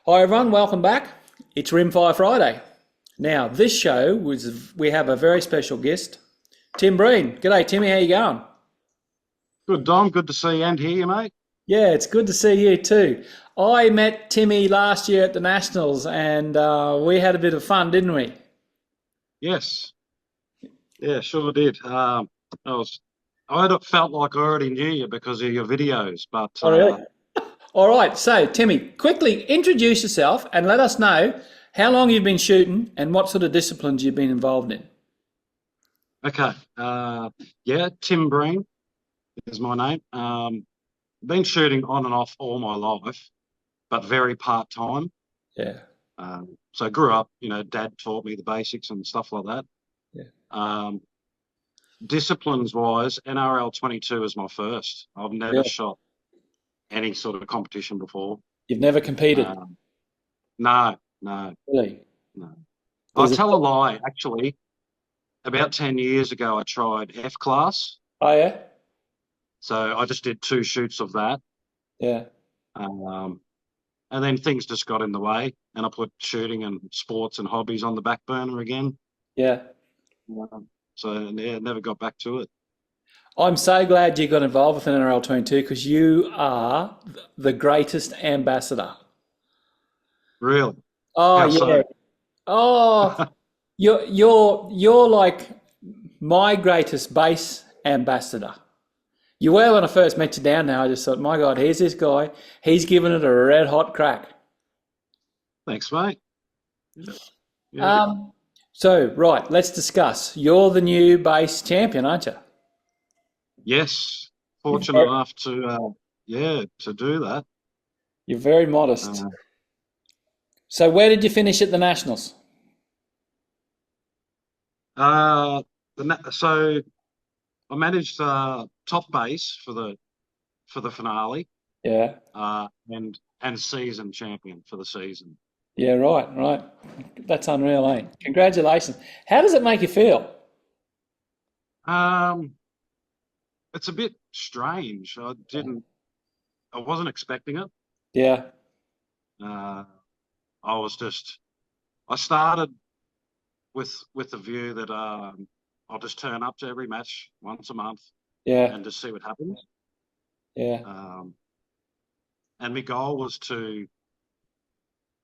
Hi everyone, welcome back. It's Rimfire Friday. Now, this show we have a very special guest, Tim Breen. G'day, Timmy. How you going? Good, Dom. Good to see and hear you, mate. Yeah, it's good to see you too. I met Timmy last year at the Nationals, and we had a bit of fun, didn't we? Yes, yeah, sure did. Felt like I already knew you because of your videos, but Oh, really? All right. So, Timmy, quickly introduce yourself and let us know how long you've been shooting and what sort of disciplines you've been involved in. okay. Yeah, Tim Breen is my name. Been shooting on and off all my life, but very part time. Yeah. So I grew up, Dad taught me the basics and stuff like that. Yeah. Disciplines wise, NRL22 is my first. I've never Really? shot any sort of competition before. You've never competed? Um, no, no, Really? no. I'll There's a. tell a lie, actually. About 10 years ago, I tried F class. Oh, yeah? So I just did 2 shoots of that. Yeah. Um, and then things just got in the way, and I put shooting and sports and hobbies on the back burner again. Yeah. So, yeah, never got back to it. I'm so glad you got involved with NRL22 because you are the greatest ambassador. Really? Oh How yeah. so? Oh, you're like my greatest base ambassador. You were when I first met you down there. I just thought, my God, here's this guy. He's giving it a red hot crack. Thanks, mate. Yeah. Yeah. So right, let's discuss. You're the new base champion, aren't you? Yes. You're Fortunate very, enough to do that. you're very modest. Uh, So where did you finish at the Nationals? uh, so I managed top base for the finale, Yeah. and season champion for the season. Yeah, right, right. That's unreal, eh? Congratulations. How does it make you feel? Um, it's a bit strange. I wasn't expecting it. Yeah, Uh, I was just, I started with the view that I'll just turn up to every match once a month yeah, and just see what happens. yeah, Um, and my goal was to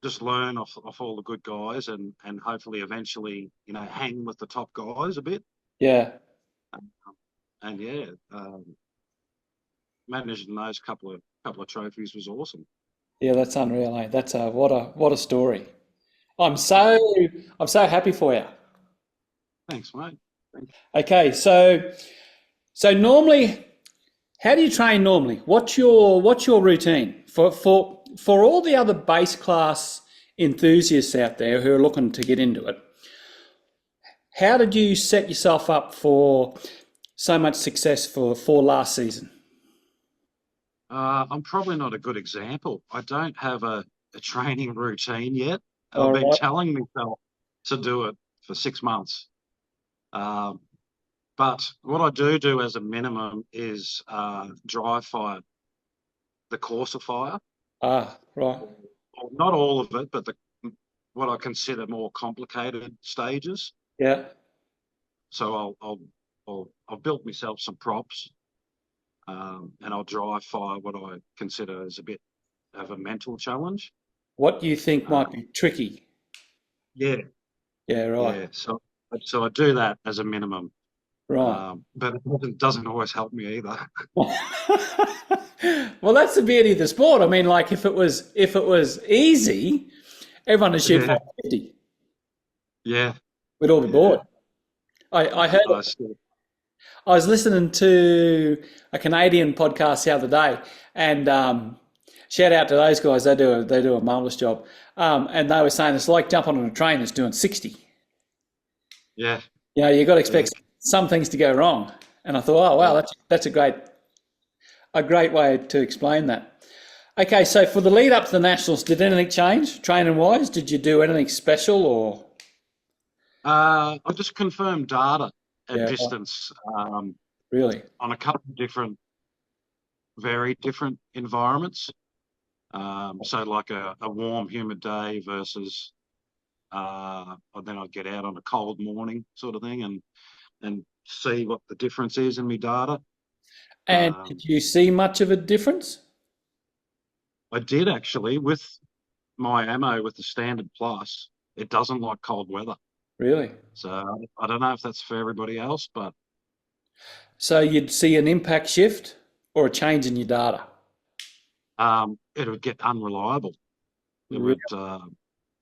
just learn off all the good guys and hopefully eventually, hang with the top guys a bit. yeah, And yeah, managing those couple of trophies was awesome. yeah. That's unreal, eh? That's a what a story. I'm so I'm so happy for you. Thanks, mate. Thank Okay, so normally, how do you train normally? What's your routine for all the other base class enthusiasts out there who are looking to get into it? How did you set yourself up for so much success for last season? I'm probably not a good example. I don't have a training routine yet. I've All been right. telling myself to do it for 6 months. Um, but what I do as a minimum is dry fire the courser fire. Ah, right. Well, not all of it, but what I consider more complicated stages. Yeah. So I'll build myself some props, and I'll dry fire what I consider as a bit of a mental challenge. What do you think might Um, be tricky? yeah, Yeah, right. yeah. So I do that as a minimum, Right. but it doesn't always help me either. Well, that's the beauty of the sport. I mean, like if it was easy, everyone would shoot Yeah, 550. yeah, We'd all be bored. yeah. I heard I still, I was listening to a Canadian podcast the other day, and shout out to those guys. They do a marvelous job. And they were saying it's like jumping on a train that's doing 60. yeah, You've got to yeah. expect some things to go wrong. And I thought, oh wow, Yeah. that's a great way to explain that. Okay, so for the lead up to the Nationals, did anything change training wise? Did you do anything special or? I just confirmed data at Yeah, distance really. on a couple of very different environments. So like a warm, humid day versus, then I'd get out on a cold morning sort of thing and see what the difference is in my data. And did you see much of a difference? I did actually with my ammo with the standard plus. It doesn't like cold weather. Really? So I don't know if that's for everybody else, but So you'd see an impact shift or a change in your data? it would get unreliable. It Really? would,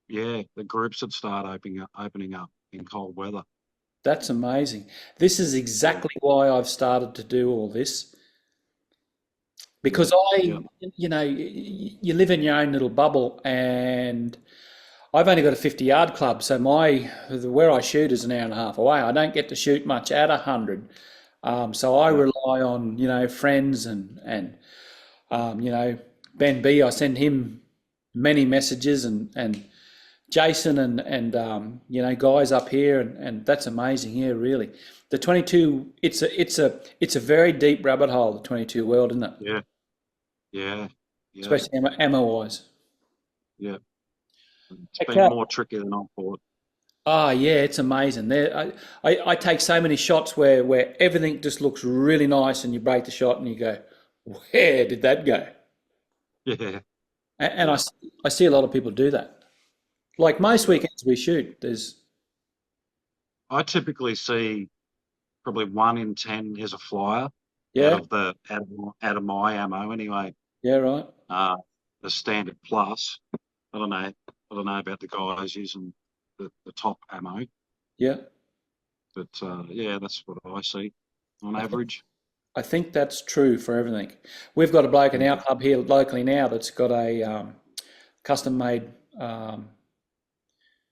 yeah, the groups would start opening up in cold weather. That's amazing. This is Yeah, exactly why I've started to do all this yeah, because yeah, you live in your own little bubble, and I've only got a 50-yard club, so where I shoot is an hour and a half away. I don't get to shoot much at 100, so I yeah, rely on friends and Ben B. I send him many messages and Jason and guys up here, and that's amazing. Yeah, really. The 22, it's a very deep rabbit hole, the 22 world, isn't it? yeah, yeah, yeah, Especially ammo wise. yeah. It's been Okay. more tricky than I thought. Oh yeah, it's amazing. I take so many shots where everything just looks really nice, and you break the shot and you go, where did that go? Yeah, And yeah. I see a lot of people do that. Like most Yeah. weekends we shoot, there's I typically see probably 1 in 10 is a flyer yeah, out of my ammo anyway. yeah, right, Uh, the standard plus. I don't know. I don't know about the guys using the top ammo, yeah. but yeah, that's what I see on I think average. I think that's true for everything. We've got a bloke in Mm. our club here locally now that's got a custom made um,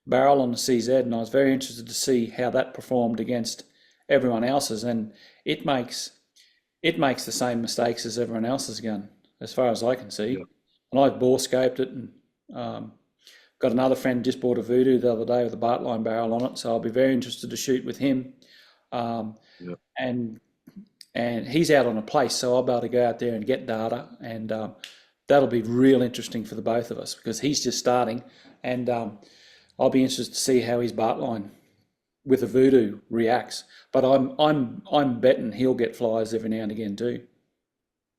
barrel on the CZ, and I was very interested to see how that performed against everyone else's, and it makes it makes the same mistakes as everyone else's gun, as far as I can Yeah, see. And I've bore scoped it, and got another friend just bought a Voodoo the other day with a Bartline barrel on it, so I'll be very interested to shoot with him. Um, yeah, and and he's out on a place, so I'll be able to go out there and get data, and that'll be real interesting for the both of us because he's just starting, and I'll be interested to see how his Bartline with a Voodoo reacts. But I'm betting he'll get flyers every now and again too.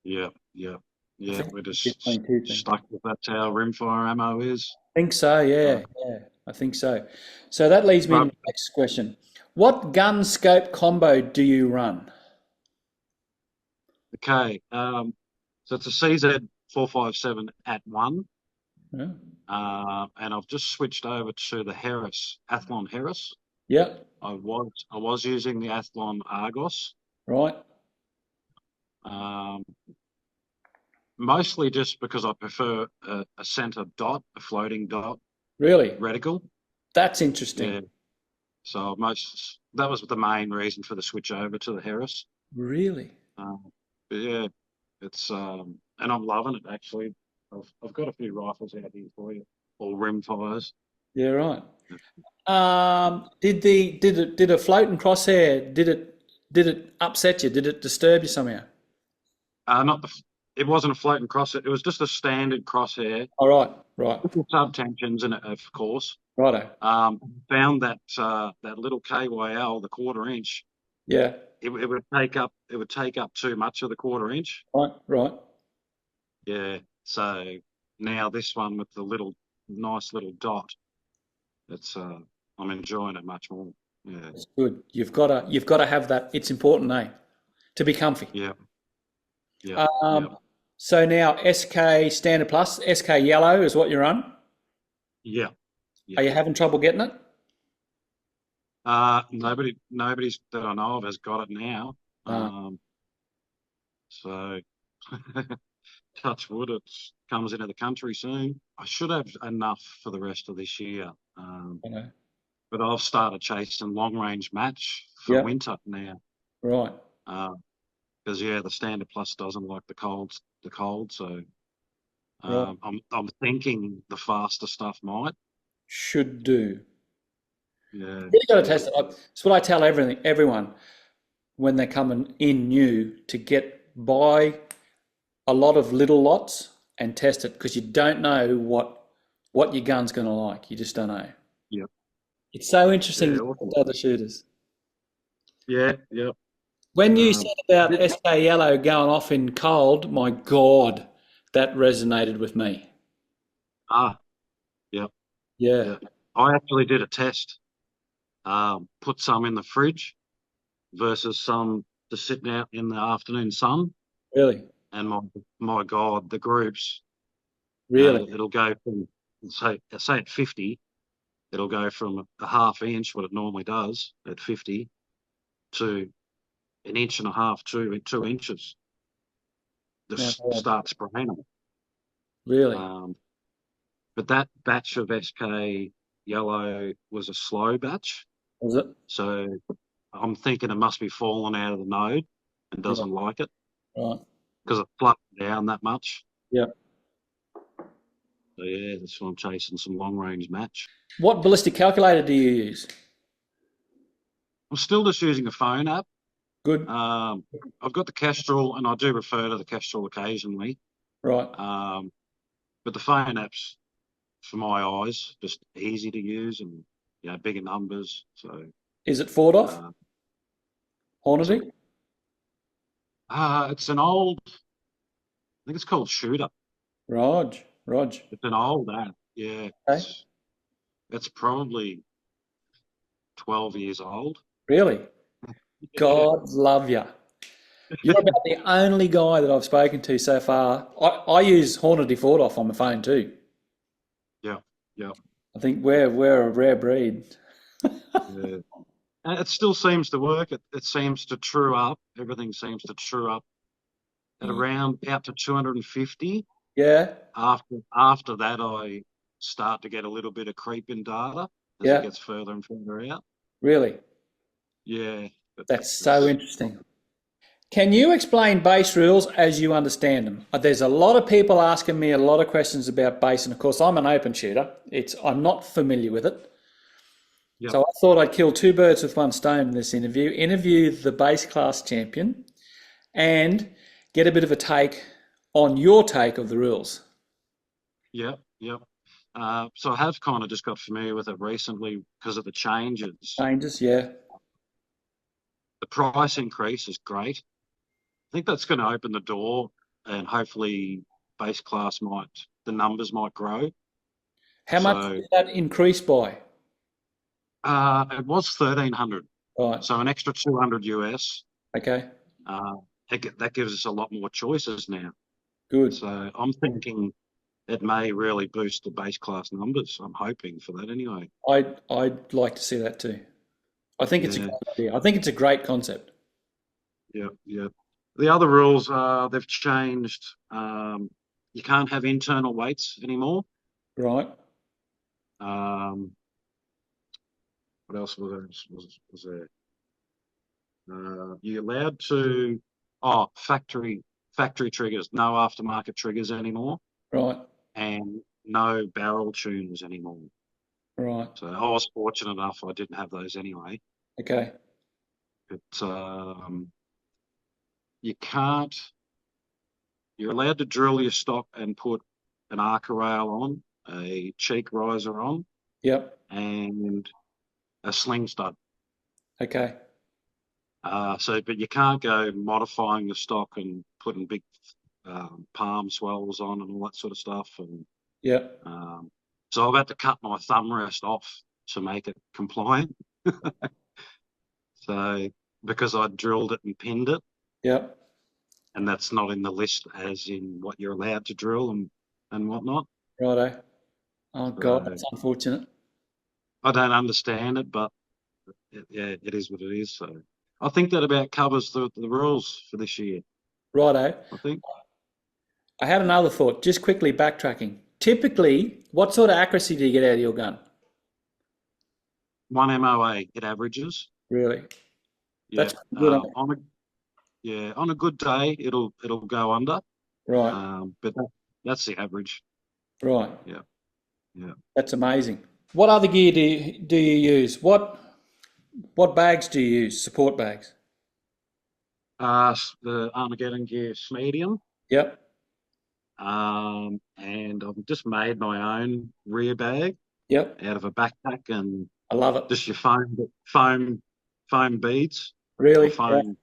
yeah, yeah, I yeah. think We're it's a just 22 thing. stuck with that's how rimfire ammo is. I think so, Uh, yeah, yeah, I think so. So that leads me into but the next question. What gun scope combo do you run? okay, so it's a CZ 457 at one, Yeah, and I've just switched over to the Harris Athlon Harris. yeah, I was using the Athlon Argos, right. um, mostly just because I prefer a center dot, a floating dot Really? reticle. That's interesting. Yeah, so that was the main reason for the switch over to the Harris. Really? Um, but yeah, it's and I'm loving it actually. I've got a few rifles out here for you, all rimfires. Yeah, right. Did a floating crosshair did it upset you? Did it disturb you somehow? Not the. It wasn't a floating crosshair. It was just a standard crosshair. All right, right, Sub tensions in it, of course. righto. Found that little KYL, the 1/4 inch. Yeah, It would take up too much of the 1/4 inch. right, right. Yeah. So now this one with the nice little dot, it's I'm enjoying it much more. Yeah. That's good. You've got to have that. It's important, eh? To be comfy. Yeah. Yeah. Yeah. Um, so now SK Standard Plus, SK Yellow is what you're on. Yeah. Are Yeah. you having trouble getting it? Nobody's that I know of has got it now. Uh, So touch wood, it comes into the country soon. I should have enough for the rest of this year. you know. But I've started chasing long range match for Yeah, winter now. right, Because yeah, the standard plus doesn't like the cold. So right. I'm thinking the faster stuff might. Should do. Yeah. You got to Yeah. test it. It's what I tell everyone when they're coming in new to buy a lot of little lots and test it because you don't know what your gun's going to like. You just don't know. Yeah. It's so interesting Yeah. to talk to other shooters. Yeah. Yeah. When you said about This- SK Yellow going off in cold, my God, that resonated with me. ah. Yeah. Yeah, Yeah. I actually did a test. Put some in the fridge versus some just sitting out in the afternoon sun. really, And my God, the groups, really, it'll go from say at 50, it'll go from a half inch, what it normally does at 50, to an inch and a half, 2 inches. my Just God, start spraying them. really. Um, but that batch of SK Yellow was a slow batch, Was it? so I'm thinking it must be falling out of the node and Yeah, doesn't like it right. because it fluffed down that much. Yeah. So yeah, that's why I'm chasing some long range match. What ballistic calculator do you use? I'm still just using a phone app. Good. I've got the Kestrel, and I do refer to the Kestrel occasionally. Right. But the phone app's, for my eyes, just easy to use and bigger numbers. So Is it Ford off? uh, Hornady? it's an old, I think it's called Shooter. Rog. It's an old app. Yeah, Okay. it's probably 12 years old. Really? Yeah, God love you. You're about the only guy that I've spoken to so far. I use Hornady Ford off on my phone too. yeah, yeah. I think we're a rare breed. Yeah. And it still seems to work. It seems to true up. Everything seems to true up at around out to 250. Yeah, After that, I start to get a little bit of creep in data as it yeah, gets further and further out. really. Yeah, but That's so it's, interesting. Can you explain base rules as you understand them? There's a lot of people asking me a lot of questions about base, and of course, I'm an open shooter. I'm not familiar with it. yeah, So I thought I'd kill two birds with one stone in this interview. Interview the base class champion and get a bit of a take on your take of the rules. yeah, yeah. So I have kind of just got familiar with it recently because of the changes. Changes, yeah. The price increase is great. I think that's going to open the door, and hopefully, base class the numbers might grow. How much So did that increase by? it was 1,300, Right. so an extra 200 US. Okay. Uh, that gives us a lot more choices now. Good. So I'm thinking it may really boost the base class numbers. I'm hoping for that anyway. I'd like to see that too. I think it's a Yeah, great idea. I think it's a great concept. yeah, yeah. The other rules they've changed. You can't have internal weights anymore. Right. Um, what else was there? You're allowed to factory triggers, no aftermarket triggers anymore, Right. and no barrel tunes anymore. Right. So I was fortunate enough I didn't have those anyway. Okay. But you can't. You're allowed to drill your stock and put an arc rail on, a cheek riser on, Yep. and a sling stud. Okay. But you can't go modifying the stock and putting big palm swells on and all that sort of stuff. And Yep. so I've had to cut my thumb rest off to make it compliant. So because I drilled it and pinned it, Yep. and that's not in the list as in what you're allowed to drill and whatnot. Righto. Oh God, So that's unfortunate. I don't understand it, but it is what it is. So I think that about covers the rules for this year. Righto. I think I had another thought, just quickly backtracking. Typically, what sort of accuracy do you get out of your gun? 1 MOA it averages. Really? Yeah. That's good. Isn't it? On a good day it'll go under. Right. But that's the average. Right. Yeah. Yeah. That's amazing. What other gear do you use? What bags do you use? Support bags. The Armageddon gear medium. Yep. and I've just made my own rear bag Yep. out of a backpack and I love it. just your foam beads or Really? Yeah. foam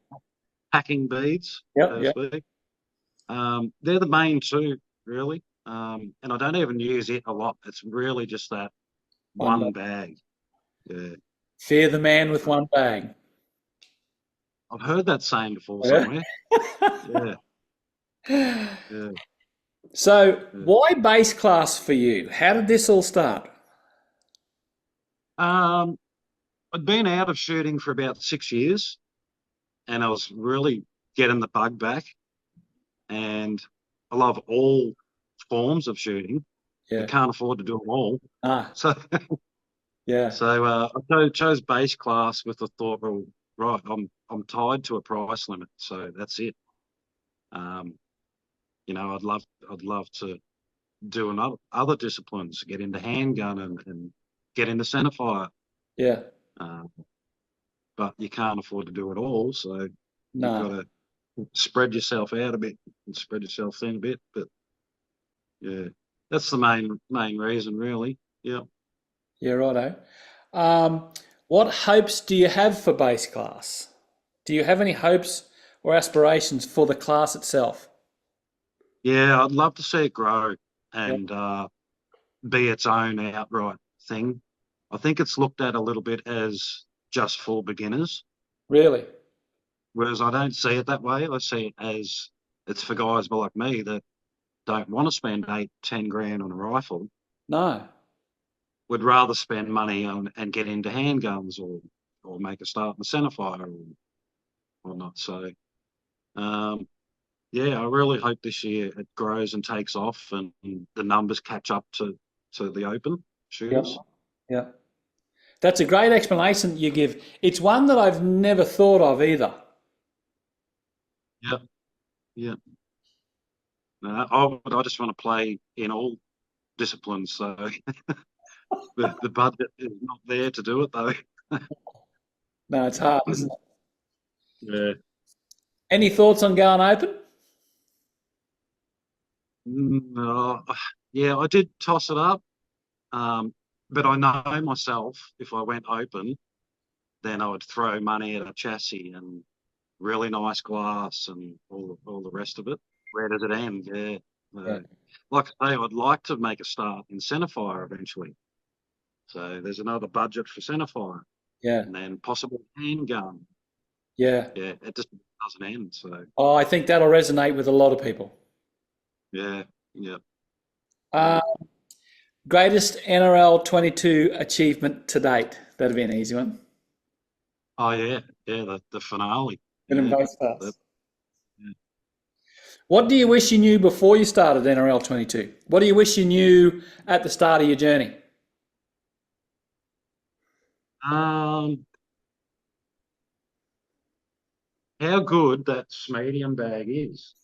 packing beads, Yep. so to Yep. speak. They're the main two, really. And I don't even use it a lot. It's really just that one bag. Yeah. Fear the man with one bag. I've heard that saying before Yeah. somewhere. Yeah. Yeah. So Yeah. why base class for you? How did this all start? I'd been out of shooting for about 6 years, and I was really getting the bug back. And I love all forms of shooting, Yeah. but can't afford to do them all. Ah, So, yeah. I chose base class with the thought, well, right, I'm tied to a price limit, so that's it. I'd love to do other disciplines, get into handgun and get into centerfire. Yeah. But you can't afford to do it all, so you've got No. to spread yourself out a bit and spread yourself thin a bit. But yeah, that's the main reason, really. Yeah. Yeah, righto. What hopes do you have for base class? Do you have any hopes or aspirations for the class itself? Yeah, I'd love to see it grow Yeah. and be its own outright thing. I think it's looked at a little bit as just for beginners, Really? whereas I don't see it that way. I see it as it's for guys like me that don't want to spend 8-10 grand on a rifle, No. would rather spend money on and get into handguns or make a start in the centerfire or whatnot. So yeah, I really hope this year it grows and takes off and the numbers catch up to the open Yep. shooters. Yep. That's a great explanation you give. It's one that I've never thought of either. Yeah, yeah. I just want to play in all disciplines, so the budget is not there to do it though. No, it's hard, isn't it? Yeah. Any thoughts on going open? No, yeah, I did toss it up, but I know myself if I went open, then I would throw money at a chassis and really nice glass and all the rest of it. Where does it end? Yeah. Yeah. Like I say, I'd like to make a start in centerfire eventually. So there's another budget for centerfire Yeah. and then possible handgun. Yeah. Yeah, it just doesn't end. So Oh, I think that'll resonate with a lot of people. yeah, yeah. Uh, Greatest NRL 22 achievement to date. That'd be an easy one. Oh yeah, the finale. Been in Yeah, base class. yeah. What do you wish you knew before you started NRL 22? What do you wish you knew at the start of your journey? How good that medium bag is.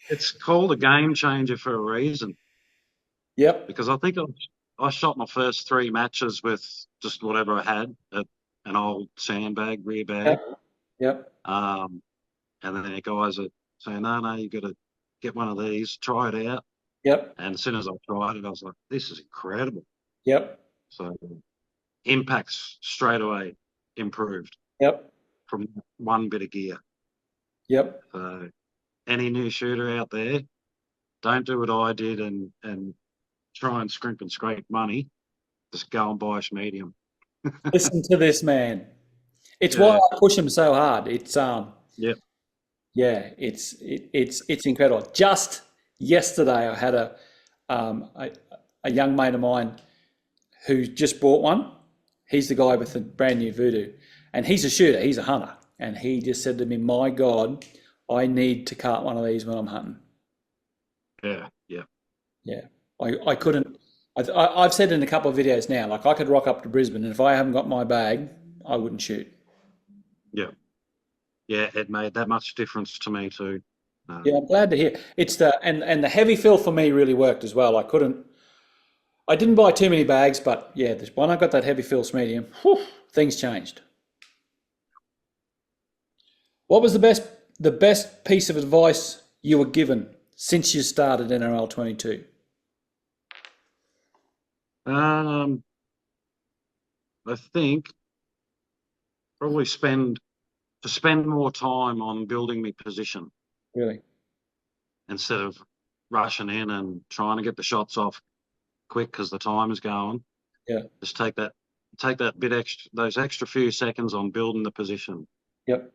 It's called a game changer for a reason. Yep. Because I think I shot my first 3 matches with just whatever I had, an old sandbag, rear bag. Yep. Yep. And then the guys are saying, no, you got to get one of these, try it out. Yep. And as soon as I tried it, I was like, this is incredible. Yep. So impacts straight away improved Yep. from one bit of gear. Yep. So any new shooter out there, don't do what I did and try and scrimp and scrape money. Just go and buy a medium. Listen to this man. It's why I push him so hard. It's Yep. yeah, it's incredible. Just yesterday, I had a young mate of mine who just bought one. He's the guy with the brand new Voodoo, and he's a shooter. He's a hunter, and he just said to me, "My God, I need to cart one of these when I'm hunting." Yeah. Yeah, I couldn't. I've said in a couple of videos now, like I could rock up to Brisbane, and if I haven't got my bag, I wouldn't shoot. Yeah. Yeah, it made that much difference to me too. Yeah, I'm glad to hear. It's and the heavy fill for me really worked as well. I didn't buy too many bags, but yeah, when I got that heavy fill medium, things changed. What was the best piece of advice you were given since you started NRL22? Um, I think probably spend more time on building my position Really? instead of rushing in and trying to get the shots off quick because the time is going. Yeah. Just take that bit extra, those extra few seconds on building the position, Yep.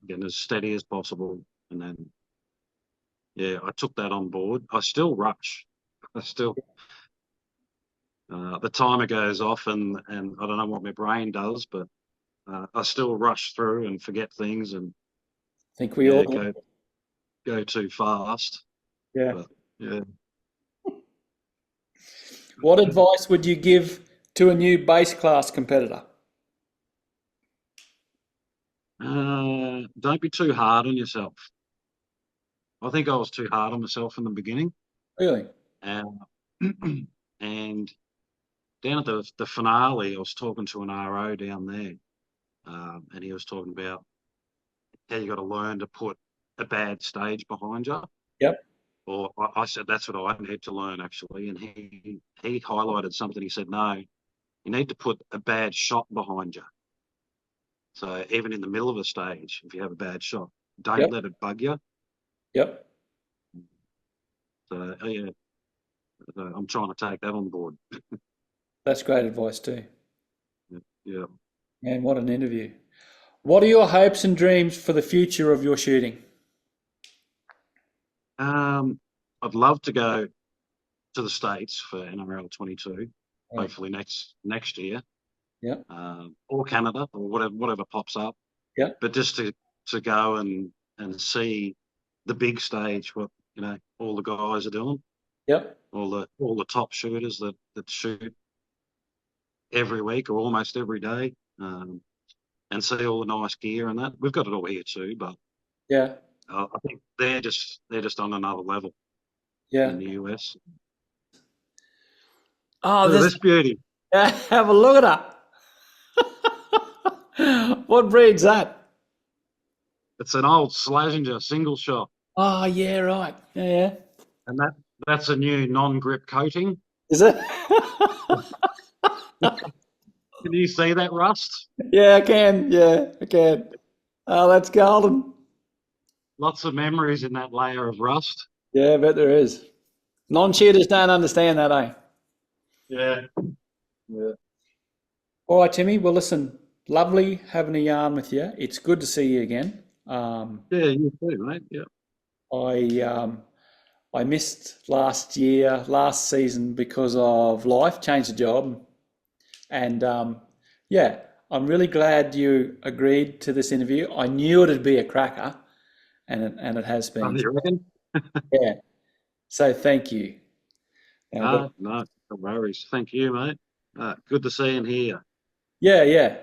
getting as steady as possible, and then yeah, I took that on board. I still rush. I still the timer goes off, and I don't know what my brain does, but I still rush through and forget things, and I think we all yeah, do. go too fast. Yeah. But yeah, What advice would you give to a new base class competitor? don't be too hard on yourself. I think I was too hard on myself in the beginning, Really? and and down at the finale, I was talking to an RO down there, and he was talking about how you got to learn to put a bad stage behind you. Yep. Or I said that's what I need to learn actually, and he highlighted something. He said no, you need to put a bad shot behind you. So even in the middle of a stage, if you have a bad shot, don't Yep. let it bug you. Yep. So yeah, so I'm trying to take that on board. That's great advice too. Yeah. Man, what an interview. What are your hopes and dreams for the future of your shooting? I'd love to go to the States for NRL22, Right. hopefully next year, Yep. or Canada or whatever pops up. Yep. But just to go and see the big stage, what all the guys are doing, Yep. all the top shooters that shoot every week or almost every day, and see all the nice gear and that. We've got it all here too, but Yeah. I think they're just on another level Yeah. in the US. Oh, Look at this. this beauty. Have a look at that. What breed's that? It's an old Slazenger single shot, Oh, yeah, right. Yeah, yeah. and that's a new non-grip coating. Is it? Can you see that rust? Yeah, I can. Yeah, I can. Oh, that's golden. Lots of memories in that layer of rust. Yeah, I bet there is. Non-cheaters don't understand that, eh? Yeah. Yeah. All right, Timmy. Well, listen, lovely having a yarn with you. It's good to see you again. Yeah, you too, mate. Yeah. I I missed last season because of life, changed the job, and yeah, I'm really glad you agreed to this interview. I knew it'd be a cracker, and it has Oh, been. you reckon? Yeah. So thank you. Now, No, no worries. Thank you, mate. Good to see and hear. yeah, yeah.